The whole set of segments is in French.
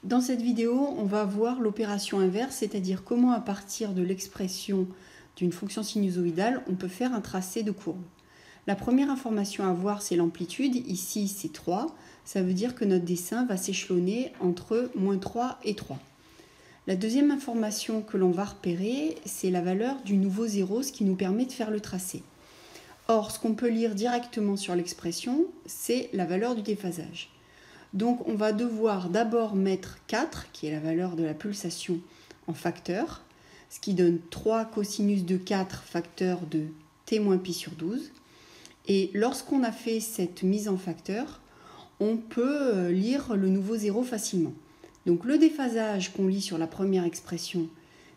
Dans cette vidéo, on va voir l'opération inverse, c'est-à-dire comment à partir de l'expression d'une fonction sinusoïdale, on peut faire un tracé de courbe. La première information à voir, c'est l'amplitude. Ici, c'est 3. Ça veut dire que notre dessin va s'échelonner entre -3 et 3. La deuxième information que l'on va repérer, c'est la valeur du nouveau 0, ce qui nous permet de faire le tracé. Or, ce qu'on peut lire directement sur l'expression, c'est la valeur du déphasage. Donc on va devoir d'abord mettre 4, qui est la valeur de la pulsation, en facteur, ce qui donne 3 cosinus de 4 facteur de t moins pi sur 12. Et lorsqu'on a fait cette mise en facteur, on peut lire le nouveau 0 facilement. Donc le déphasage qu'on lit sur la première expression,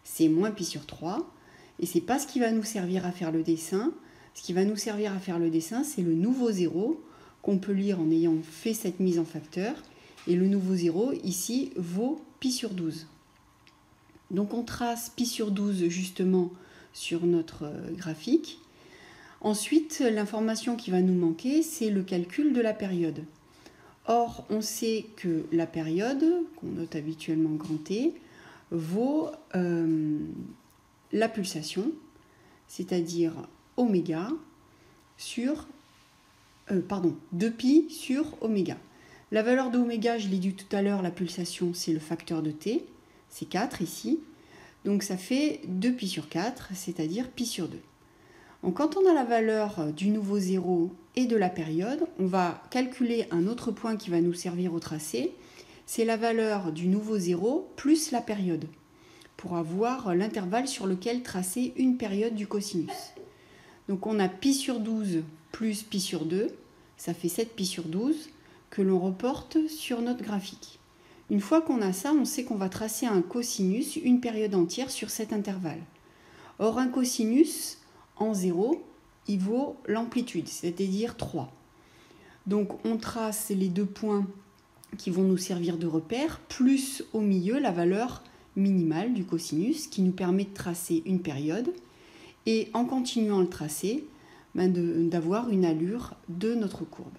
c'est moins pi sur 3. Et ce n'est pas ce qui va nous servir à faire le dessin. Ce qui va nous servir à faire le dessin, c'est le nouveau 0 qu'on peut lire en ayant fait cette mise en facteur. Et le nouveau 0, ici, vaut pi sur 12. Donc on trace pi sur 12 justement sur notre graphique. Ensuite, l'information qui va nous manquer, c'est le calcul de la période. Or, on sait que la période, qu'on note habituellement grand T, vaut la pulsation, c'est-à-dire oméga sur 2pi sur oméga. La valeur de oméga, je l'ai dit tout à l'heure, la pulsation, c'est le facteur de t, c'est 4 ici. Donc ça fait 2pi sur 4, c'est-à-dire pi sur 2. Donc quand on a la valeur du nouveau 0 et de la période, on va calculer un autre point qui va nous servir au tracé. C'est la valeur du nouveau 0 plus la période, pour avoir l'intervalle sur lequel tracer une période du cosinus. Donc on a pi sur 12 plus pi sur 2, ça fait 7 pi sur 12, que l'on reporte sur notre graphique. Une fois qu'on a ça, on sait qu'on va tracer un cosinus, une période entière sur cet intervalle. Or un cosinus, en 0, il vaut l'amplitude, c'est-à-dire 3. Donc on trace les deux points qui vont nous servir de repère, plus au milieu la valeur minimale du cosinus qui nous permet de tracer une période et en continuant le tracé, d'avoir une allure de notre courbe.